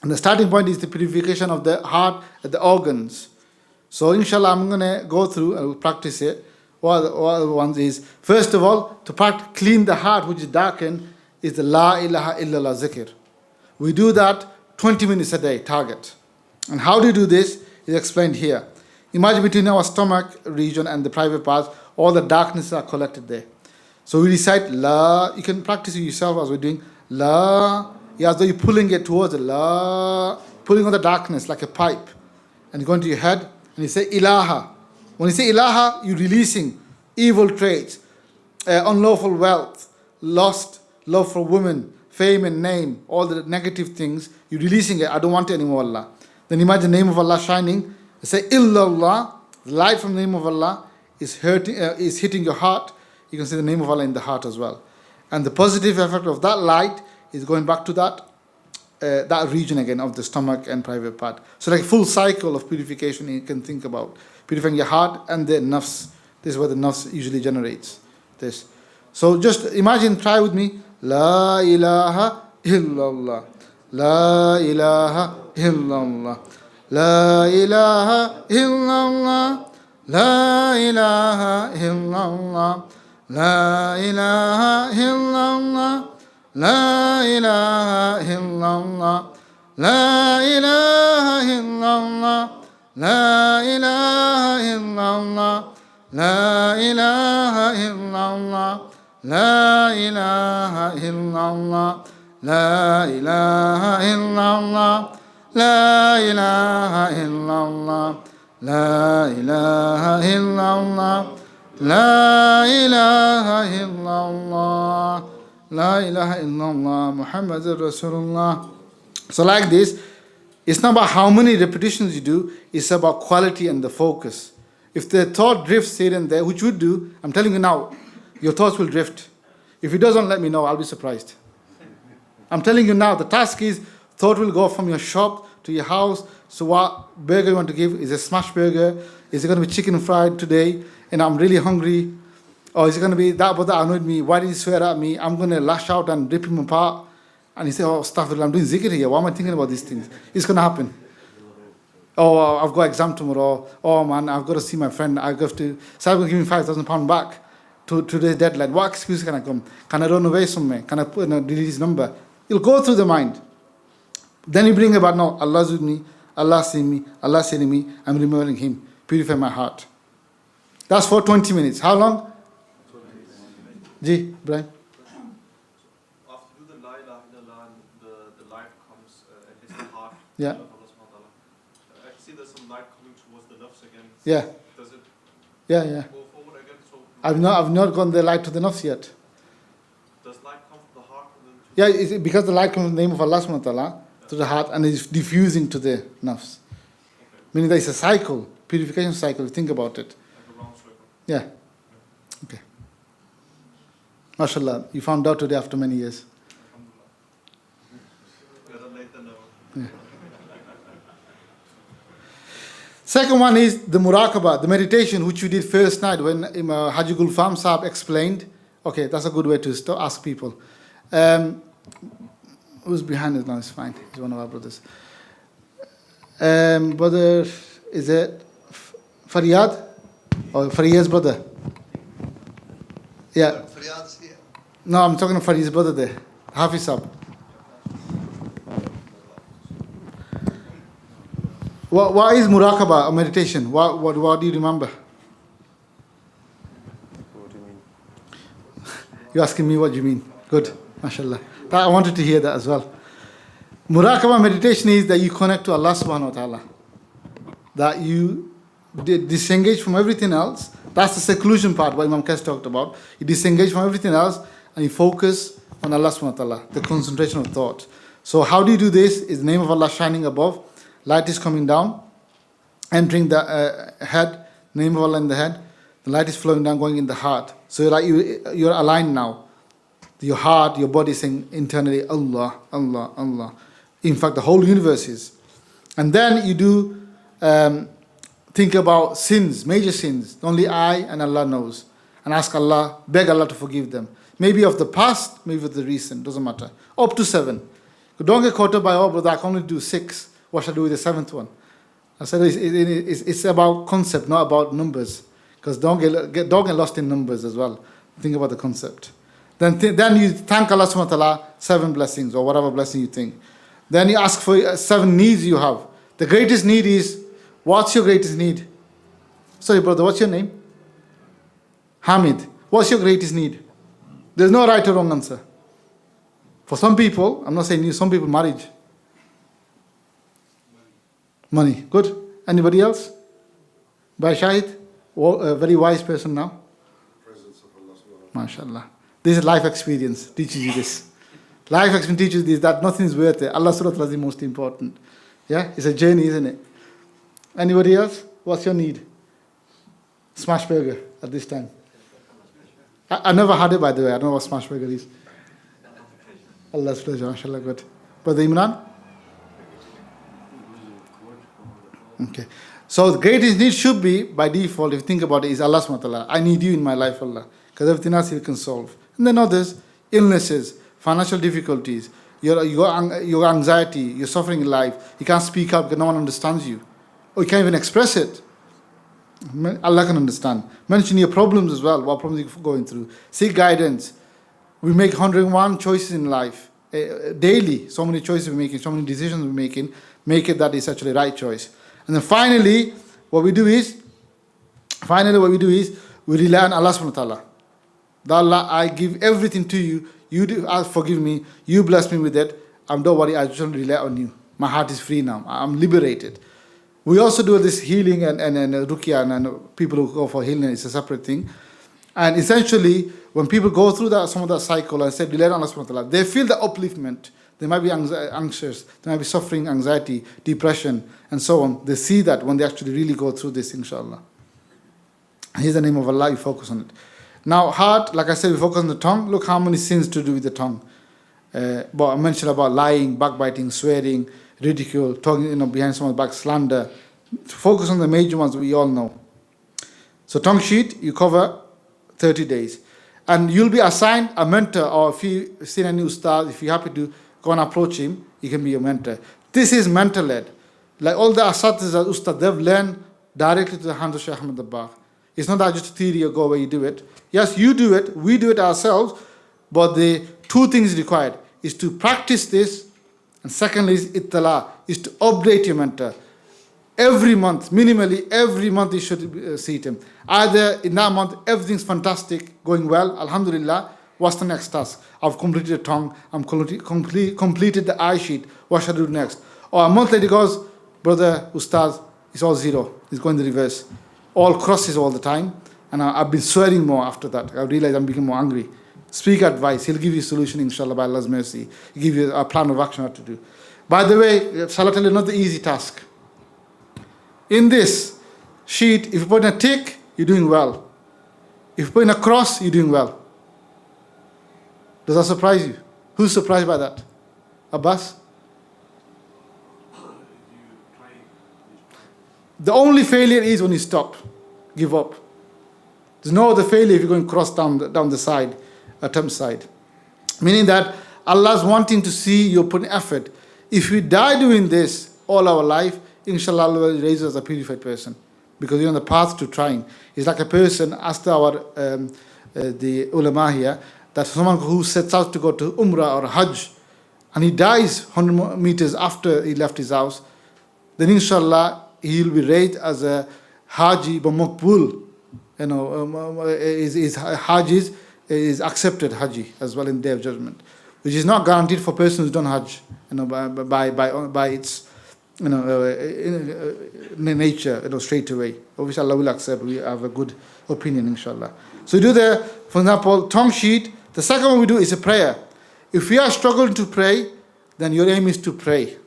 Speaker 1: And the starting point is the purification of the heart and the organs. So inshallah, I'm going to go through and practice it. One of the ones is, first of all, to clean the heart which is darkened is the La ilaha illallah zikr. We do that 20 minutes a day, target. And how do you do this is explained here. Imagine between our stomach region and the private parts, all the darknesses are collected there. So we recite La, you can practice it yourself as we're doing La, as though you're pulling it towards the La, pulling on the darkness like a pipe. And you go into your head and you say Ilaha. When you say Ilaha, you're releasing evil traits, unlawful wealth, lust, love for women, fame and name, all the negative things. You're releasing it. I don't want it anymore, Allah. Then imagine the name of Allah shining. Say Illallah, the light from the name of Allah is hitting your heart. You can see the name of Allah in the heart as well. And the positive effect of that light is going back to that region again of the stomach and private part. So like a full cycle of purification you can think about. Purifying your heart and the nafs. This is what the nafs usually generates. This. So just imagine, try with me. La ilaha illallah. La ilaha illallah. La ilaha illallah. La ilaha illallah. La ilaha illallah. La ilaha illallah. La ilaha illallah. La ilaha illallah. La ilaha illallah. La ilaha illallah. La ilaha illallah. La ilaha illallah. La ilaha illallah. La ilaha illallah. La ilaha illallah. Muhammadur Rasulullah. So like this, it's not about how many repetitions you do, it's about quality and the focus. If the thought drifts here and there, which would do, I'm telling you now, your thoughts will drift. If it doesn't, let me know, I'll be surprised. I'm telling you now, the task is, thought will go from your shop to your house. So what burger you want to give? Is it a smash burger? Is it going to be chicken fried today? And I'm really hungry. Or is it going to be that brother annoyed me? Why did he swear at me? I'm going to lash out and rip him apart. And he said, oh, astaghfirullah, I'm doing zikr here. Why am I thinking about these things? It's going to happen. Oh, I've got exam tomorrow. Oh man, I've got to see my friend. I have to. So I'm going to give me £5,000 back to today's deadline. What excuse can I come? Can I run away somewhere? Can I delete his number? It'll go through the mind. Then you bring about, no, Allah's with me. Allah seeing me. Allah seeing me. I'm remembering Him. Purify my heart. That's for 20 minutes. How long?
Speaker 3: 20 minutes.
Speaker 1: Ji, Brian.
Speaker 3: After you do the la ilaha illallah, the light comes and hits the heart.
Speaker 1: Yeah.
Speaker 3: Of Allah subhanahu wa ta'ala. I can see there's some light coming towards the nafs again.
Speaker 1: Yeah.
Speaker 3: Does it
Speaker 1: Yeah.
Speaker 3: go forward again? So
Speaker 1: I've not gone the light to the nafs yet.
Speaker 3: does light come from the heart and then
Speaker 1: Yeah, it's because the light comes from the name of Allah subhanahu wa ta'ala to the heart and is diffusing to the nafs. Meaning there is a cycle, purification cycle, think about it.
Speaker 3: like a round circle?
Speaker 1: Yeah. Okay. MashaAllah, you found out today after many years.
Speaker 3: Better late than never.
Speaker 1: Second one is the Murakaba, the meditation which you did first night when Haji Gulfam Saab explained. Okay, that's a good way to ask people. Who's behind us now? It's fine. He's one of our brothers. Brother, is it Faryad? Or Faryad's brother? Yeah.
Speaker 4: Faryad's here.
Speaker 1: No, I'm talking to Faryad's brother there. Hafiz Saab. What is Murakaba, a meditation? What do you remember?
Speaker 5: What do you mean?
Speaker 1: You're asking me what you mean. Good, mashallah. I wanted to hear that as well. Murakaba meditation is that you connect to Allah subhanahu wa ta'ala. That you disengage from everything else. That's the seclusion part, what Imam Qais talked about. You disengage from everything else and you focus on Allah subhanahu wa ta'ala, the concentration of thought. So how do you do this? Is the name of Allah shining above. Light is coming down, entering the head, name of Allah in the head. The light is flowing down, going in the heart. So you're aligned now. Your heart, your body saying internally, Allah, Allah, Allah. In fact, the whole universe is. And then you do think about sins, major sins. Only I and Allah knows. And ask Allah, beg Allah to forgive them. Maybe of the past, maybe of the recent, doesn't matter. Up to 7. Don't get caught up by, oh brother, I can only do 6. What should I do with the 7th one? I said it's about concept, not about numbers. Because don't get lost in numbers as well. Think about the concept. Then you thank Allah subhanahu wa ta'ala, 7 blessings or whatever blessing you think. Then you ask for 7 needs you have. The greatest need is, what's your greatest need? Sorry brother, what's your name? Hamid. What's your greatest need? There's no right or wrong answer. For some people, I'm not saying you, some people marriage. Money. Good. Anybody else? By Shahid? A very wise person now.
Speaker 4: Presence of Allah subhanahu
Speaker 1: MashaAllah. This is life experience. Teaches you this. Life experience teaches you this, that nothing is worth it. Allah subhanahu wa ta'ala is the most important. Yeah? It's a journey, isn't it? Anybody else? What's your need? Smash burger at this time. I never had it, by the way. I don't know what smash burger is. Allah's pleasure. MashaAllah. Good. Brother Imran? Okay. So the greatest need should be, by default, if you think about it, is Allah subhanahu wa ta'ala. I need you in my life, Allah. Because everything else He can solve. And then others, illnesses, financial difficulties, your anxiety, your suffering in life. You can't speak up because no one understands you. Or you can't even express it. Allah can understand. Mention your problems as well, what problems you're going through. Seek guidance. We make 101 choices in life. Daily, so many choices we're making, so many decisions we're making. Make it that is actually the right choice. And then finally, what we do is, we rely on Allah subhanahu wa ta'ala. That Allah, I give everything to you. You do, forgive me. You bless me with it. Don't worry, I just rely on you. My heart is free now. I'm liberated. We also do this healing and ruqya and people who go for healing, it's a separate thing. And essentially, when people go through some of that cycle and say, rely on Allah subhanahu wa ta'ala, they feel the upliftment. They might be anxious, they might be suffering anxiety, depression, and so on. They see that when they actually really go through this, inshallah. Here's the name of Allah, you focus on it. Now, heart, like I said, we focus on the tongue. Look how many sins to do with the tongue. But I mentioned about lying, backbiting, swearing, ridicule, talking behind someone's back, slander. Focus on the major ones that we all know. So tongue sheet, you cover 30 days. And you'll be assigned a mentor, or if you've seen any ustad, if you're happy to go and approach him, he can be your mentor. This is mentor-led. Like all the asatiz ustad, they've learned directly to the hands of Shaykh Ahmad Dabbagh. It's not that just a theory, you go where you do it. Yes, you do it, we do it ourselves, but the two things required is to practice this, and secondly is ittala, is to update your mentor. Every month, minimally, every month you should see him. Either in that month, everything's fantastic, going well, alhamdulillah, what's the next task? I've completed the tongue, I'm completed the eye sheet, what should I do next? Or a month later goes, brother, ustaz, it's all zero, it's going the reverse. All crosses all the time, and I've been swearing more after that. I realized I'm becoming more angry. Speak advice, he'll give you a solution, inshallah, by Allah's mercy. He'll give you a plan of action what to do. By the way, shall I tell you another easy task? In this sheet, if you put in a tick, you're doing well. If you put in a cross, you're doing well. Does that surprise you? Who's surprised by that? Abbas? The only failure is when you stop, give up. There's no other failure if you're going cross down the side, attempt side. Meaning that Allah's wanting to see you put effort. If we die doing this all our life, inshallah Allah will raise us as a purified person. Because you're on the path to trying. It's like a person, asked our the ulama here, that someone who sets out to go to Umrah or Hajj, and he dies 100 meters after he left his house, then inshallah he will be raised as a Haji Bamukbul. His Hajj is accepted Haji as well in Day of Judgment, which is not guaranteed for persons who's done Hajj, by its nature, straight away. Which Allah will accept. We have a good opinion, inshallah. So you do the, for example, tongue sheet. The second one we do is a prayer. If we are struggling to pray, then your aim is to pray.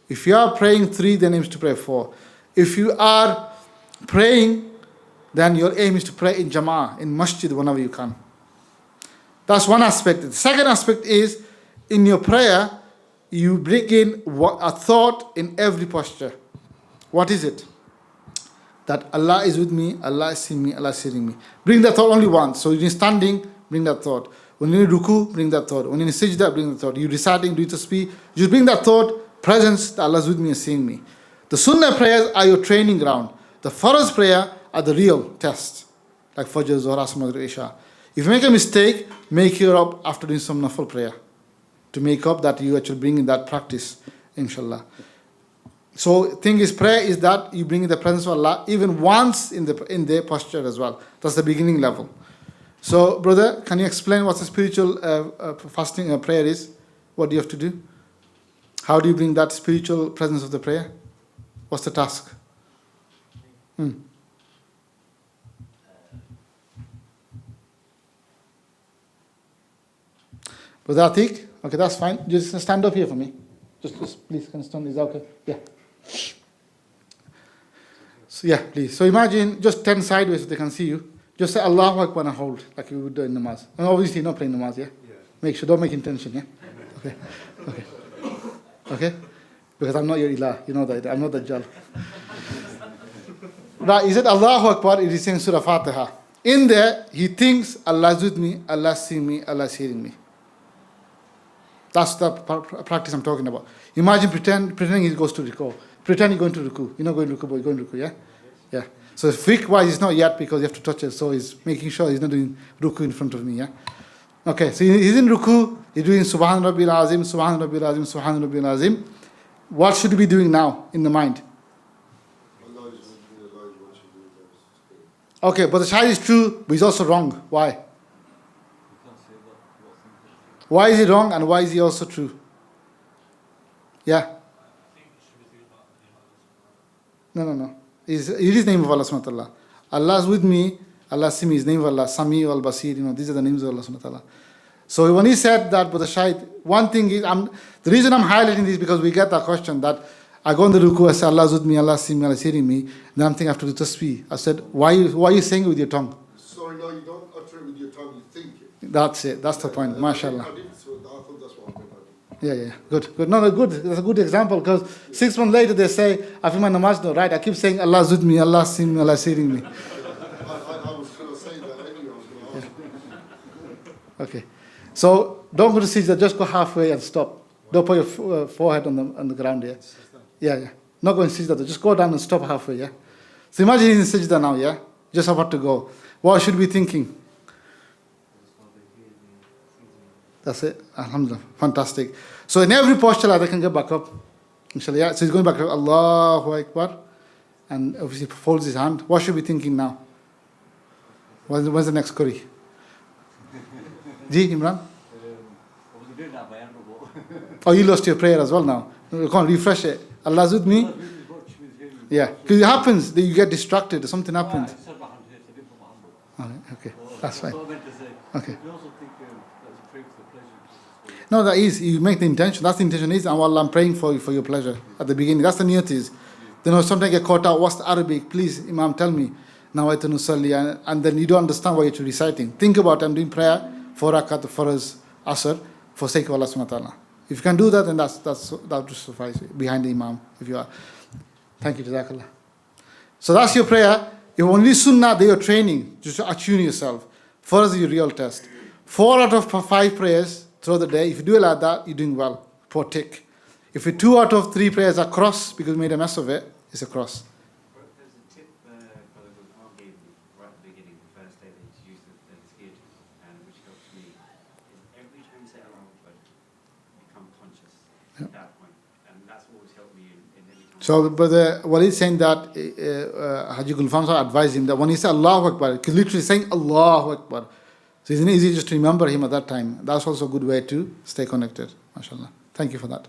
Speaker 1: If you are praying 3, then aim is to pray 4. If you are praying, then your aim is to pray in jama'ah, in masjid, whenever you can. That's one aspect. The second aspect is, in your prayer, you bring in a thought in every posture. What is it? That Allah is with me, Allah is seeing me, Allah is hearing me. Bring that thought only once. So when you're standing, bring that thought. When you're in ruku, bring that thought. When you're in sajda, bring that thought. You're reciting, do tasbih, just bring that thought, presence, that Allah is with me and seeing me. The sunnah prayers are your training ground. The farz prayer are the real test. Like Fajr, Zohar, Asr, Maghrib, Isha. If you make a mistake, make it up after doing some nafil prayer. To make up that you actually bring in that practice, inshallah. So thing is, prayer is that you bring in the presence of Allah even once in the posture as well. That's the beginning level. So, brother, can you explain what the spiritual fasting prayer is? What do you have to do? How do you bring that spiritual presence of the prayer? What's the task? Brother Atik? Okay, that's fine. Just stand up here for me. Just please, can you stand? Is that okay? Yeah. So, yeah, please. So imagine just 10 sideways so they can see you. Just say Allahu Akbar and hold, like you would do in namaz. And obviously not playing namaz, yeah? Make sure, don't make intention, yeah? Okay. Okay. Okay? Because I'm not your ilah, you know that. I'm not Dajjal. Right, he said Allahu Akbar, it is in Surah Fatiha. In there, he thinks Allah is with me, Allah is seeing me, Allah is hearing me. That's the practice I'm talking about. Imagine pretending he goes to ruku. Pretend you're going to ruku. You're not going to ruku, but you're going to ruku, yeah? Yeah. So fiqh-wise, it's not yet because you have to touch it. So he's making sure he's not doing ruku in front of me, yeah? Okay, so he's in ruku. He's doing Subhan Rabbil Azim, Subhan Rabbil Azim, Subhan Rabbil Azim. What should he be doing now in the mind? Okay, but the shahid is true, but he's also wrong. Why? Why is he wrong and why is he also true? Yeah. No. It is name of Allah subhanahu wa ta'ala. Allah is with me, Allah see me, is name of Allah, Sami al Basir, these are the names of Allah subhanahu wa ta'ala. So when he said that, Brother Shahid, one thing is, the reason I'm highlighting this because we get that question that I go in the ruku, I say Allah is with me, Allah see me, Allah is hearing me, then I'm thinking I have to do tasbih. I said, why are you saying it with your tongue?
Speaker 4: Sorry, no, you don't utter it with your tongue, you think it.
Speaker 1: That's it, that's the point, mashallah.
Speaker 4: I didn't, so I thought that's what I meant.
Speaker 1: Yeah, good. No, good. That's a good example because 6 months later they say, I feel my namaz no, right? I keep saying Allah is with me, Allah see me, Allah is hearing me.
Speaker 4: I was going to say that anyway, I was going to ask.
Speaker 1: Okay. So don't go to sajda, just go halfway and stop. Don't put your forehead on the ground, yeah? Yeah. Not go in sajda, just go down and stop halfway, yeah? So imagine he's in sajda now, yeah? Just about to go. What should we be thinking? That's it. Alhamdulillah. Fantastic. So in every posture, they can get back up. Inshallah, yeah? So he's going back up, Allahu Akbar. And obviously folds his hand. What should we be thinking now? When's the next curry? Ji, Imran? Oh, you lost your prayer as well now. You can't refresh it. Allah's with me. Yeah. Because it happens that you get distracted or something happens. Okay. That's fine. Okay. No, that is, you make the intention. That's the intention is, oh Allah, I'm praying for your pleasure at the beginning. That's the niyat is. Then sometimes get caught out, what's the Arabic? Please, Imam, tell me. Nawaitu nusalli, and then you don't understand what you're reciting. Think about, I'm doing prayer, 4 rakat, Farz, Asr, for sake of Allah subhanahu wa ta'ala. If you can do that, then that will suffice behind the Imam. If you are. Thank you, Jazakallah. So that's your prayer. If only sunnah, they are training, just to attune yourself. Farz is your real test. 4 out of 5 prayers throughout the day, if you do it like that, you're doing well. For tick. If you 2 out of 3 prayers are cross because you made a mess of it, it's a cross.
Speaker 5: There's a tip Brother Murakaba gave me right at the beginning, the first day that he used the skid, and which helps me, is every time you say Allahu Akbar, become conscious at that point. And that's always helped me in every time.
Speaker 1: So, Brother Walid saying that Haji Gulfam advised him that when he said Allahu Akbar, he's literally saying Allahu Akbar. So it's easy just to remember him at that time. That's also a good way to stay connected. MashaAllah. Thank you for that.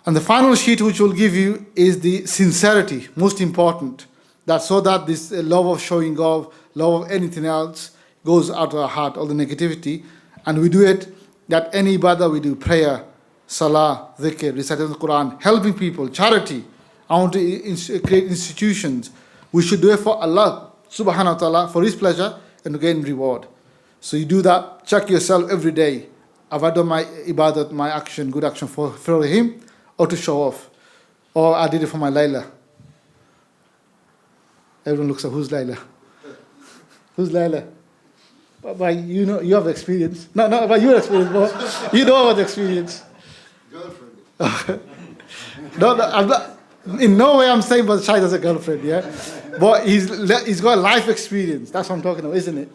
Speaker 1: And the final sheet which we'll give you is the sincerity, most important. That so that this love of showing off, love of anything else goes out of our heart, all the negativity. And we do it, that any ibadah we do, prayer, salah, dhikr, reciting the Quran, helping people, charity. I want to create institutions. We should do it for Allah subhanahu wa ta'ala, for His pleasure and to gain reward. So you do that, check yourself every day. Have I done my ibadat, my action, good action for Him, or to show off? Or I did it for my Layla. Everyone looks at who's Layla? Who's Layla? But you know, you have experience. No, but you have experience, but you know about the experience.
Speaker 4: Girlfriend.
Speaker 1: No, I'm not, in no way I'm saying but Shahid has a girlfriend, yeah? But he's got life experience. That's what I'm talking about, isn't it?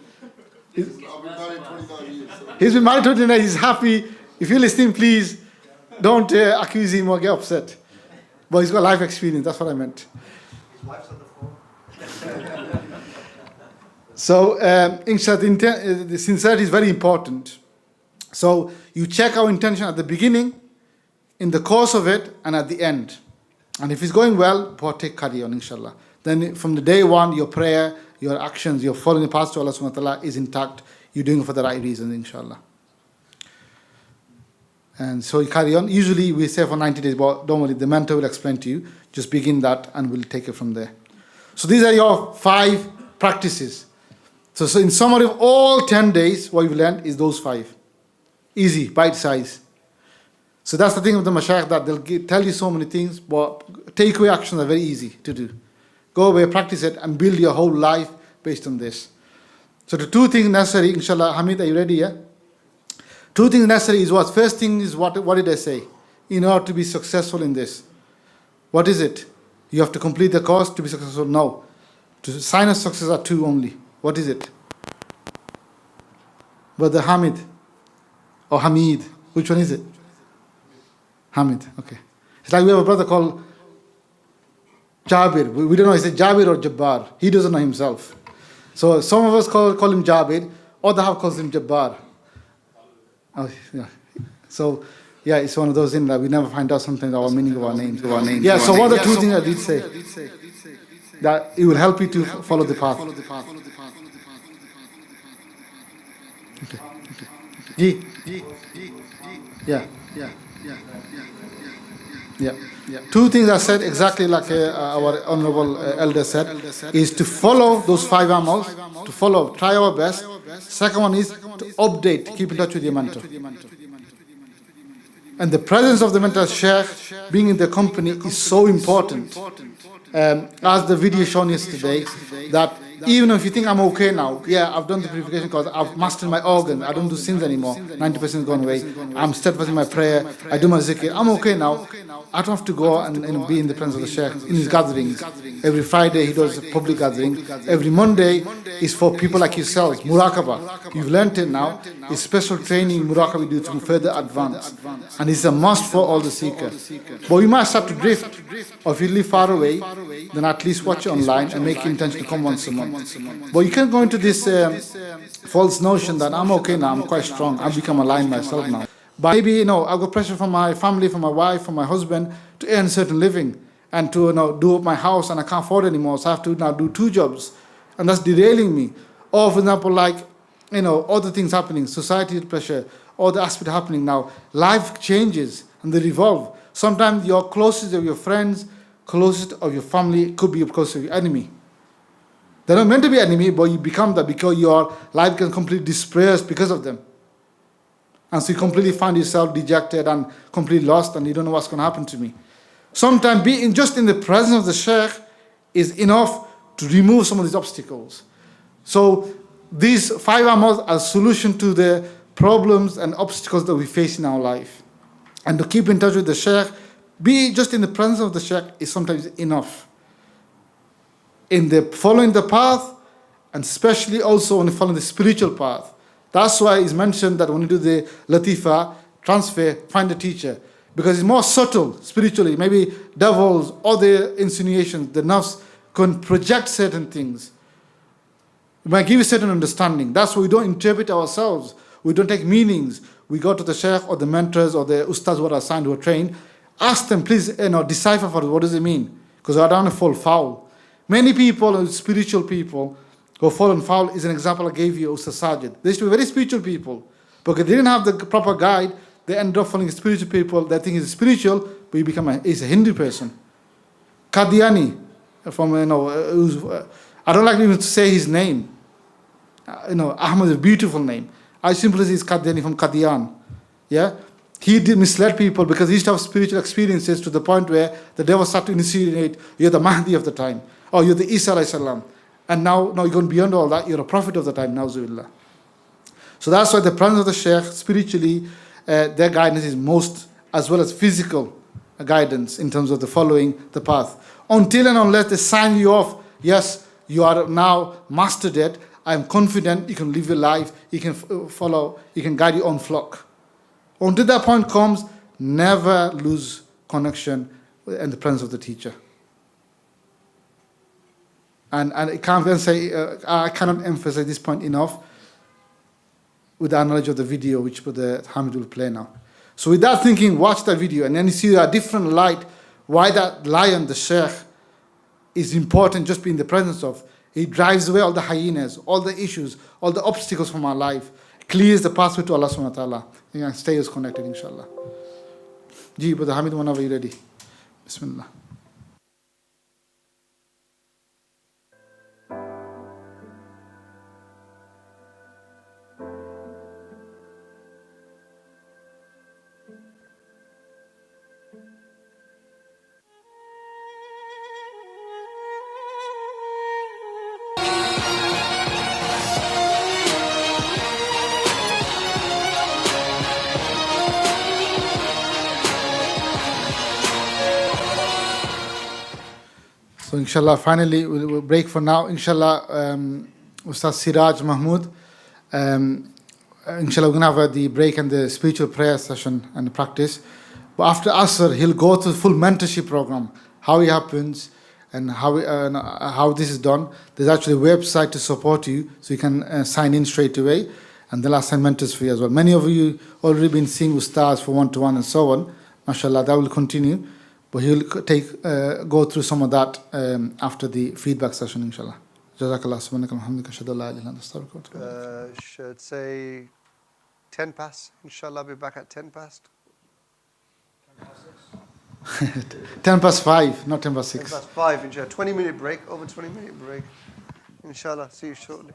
Speaker 4: I've been married 29 years. So.
Speaker 1: He's been married 29, he's happy. If you're listening, please don't accuse him or get upset. But he's got life experience, that's what I meant.
Speaker 2: His wife's on the phone.
Speaker 1: So, the sincerity is very important. So, you check our intention at the beginning, in the course of it, and at the end. And if it's going well, carry on, inshallah. Then from the day one, your prayer, your actions, your following the path to Allah subhanahu wa ta'ala is intact. You're doing it for the right reasons, inshallah. And so you carry on. Usually we say for 90 days, but don't worry, the mentor will explain to you. Just begin that and we'll take it from there. So these are your 5 practices. So in summary of all 10 days, what you've learned is those 5. Easy, bite size. So that's the thing with the mashayikh, that they'll tell you so many things, but takeaway actions are very easy to do. Go away, practice it, and build your whole life based on this. So the 2 things necessary, inshallah. Hamid, are you ready, yeah? 2 things necessary is what? First thing is what did I say? In order to be successful in this. What is it? You have to complete the course to be successful? No. To sign a success are 2 only. What is it? Brother Hamid or Hamid? Which one is it? Hamid, okay. It's like we have a brother called Jabir. We don't know, is it Jabir or Jabbar? He doesn't know himself. So some of us call him Jabir, other half calls him Jabbar. Oh, yeah. So, Yeah, it's one of those things that we never find out sometimes our meaning of our names. Yeah, so what are the two things I did say? That it will help you to follow the path. Okay. G. Yeah. Two things I said exactly like our honorable elder said is to follow those 5 amals, to follow, try our best. Second one is to update, keep in touch with your mentor. And the presence of the mentor sheikh, being in the company, is so important. As the video shown yesterday, that even if you think I'm okay now, yeah, I've done the purification because I've mastered my organ, I don't do sins anymore, 90% gone away, I'm steadfast in my prayer, I do my zikr, I'm okay now. I don't have to go and be in the presence of the sheikh in his gatherings. Every Friday he does a public gathering. Every Monday is for people like yourselves, Murakaba. You've learned it now. It's special training Murakaba we do to further advance. And it's a must for all the seekers. But you might start to drift. Or if you live far away, then at least watch it online and make intention to come once a month. But you can't go into this false notion that I'm okay now, I'm quite strong, I've become aligned myself now. But maybe, I've got pressure from my family, from my wife, from my husband to earn certain living and to do up my house, and I can't afford anymore, so I have to now do 2 jobs, and that's derailing me. Or, for example, like, other things happening, societal pressure, all the aspect happening now. Life changes and they revolve. Sometimes your closest of your friends, closest of your family could be closest of your enemy. They're not meant to be enemy, but you become that because your life gets completely dispersed because of them. And so you completely find yourself dejected and completely lost, and you don't know what's going to happen to me. Sometimes being just in the presence of the sheikh is enough to remove some of these obstacles. So these 5 amals are a solution to the problems and obstacles that we face in our life. And to keep in touch with the sheikh, be just in the presence of the sheikh is sometimes enough. In the following the path, and especially also when you follow the spiritual path. That's why it's mentioned that when you do the latifa, transfer, find a teacher. Because it's more subtle spiritually. Maybe devils, other insinuations, the nafs can project certain things. It might give you certain understanding. That's why we don't interpret ourselves. We don't take meanings. We go to the sheikh or the mentors or the ustads who are assigned, who are trained. Ask them, please, decipher for us, what does it mean? Because I don't want to fall foul. Many people, spiritual people, who have fallen foul is an example I gave you, Ustadh Sajid. They used to be very spiritual people. Because they didn't have the proper guide, they ended up following spiritual people. They think he's spiritual, but he's a Hindu person. Qadiani, from, I don't like even to say his name. Ahmad is a beautiful name. I simply say he's Qadiani from Qadian. Yeah? He did mislead people because he used to have spiritual experiences to the point where the devil started to insinuate, you're the Mahdi of the time, or you're the Isa alayhi salam. And now you're going beyond all that, you're a prophet of the time, na'uzubillah. So that's why the presence of the sheikh, spiritually, their guidance is most, as well as physical guidance in terms of the following the path. Until and unless they sign you off, yes, you are now mastered it, I am confident you can live your life, you can follow, you can guide your own flock. Until that point comes, never lose connection and the presence of the teacher. And I can't say, I cannot emphasize this point enough with the knowledge of the video which the Hamid will play now. So with that thinking, watch that video and then you see a different light why that lion, the sheikh, is important just being in the presence of. He drives away all the hyenas, all the issues, all the obstacles from our life, clears the pathway to Allah subhanahu wa ta'ala. You can stay as connected, inshallah. Ji, Brother Hamid, whenever you're ready. Bismillah. So inshallah, finally, we'll break for now. Inshallah, Ustadh Siraj Mahmood, inshallah, we're going to have the break and the spiritual prayer session and the practice. But after Asr, he'll go to the full mentorship program, how it happens and how this is done. There's actually a website to support you, so you can sign in straight away. And the last time mentors fee as well. Many of you already been seeing Ustadh for one-to-one and so on. MashaAllah, that will continue. But he'll go through some of that after the feedback session, inshallah. Jazakallah. Subhanaka alhamdulillah. Ashhadu an la ilaha illa anta astaghfiruka wa atubu ilayk.
Speaker 6: Should say 10 past. Inshallah, I'll be back at 10 past.
Speaker 1: 10 past 5, not 10 past
Speaker 6: 10
Speaker 1: 6.
Speaker 6: past 5, inshallah. 20-minute break, over 20-minute break. Inshallah, see you shortly.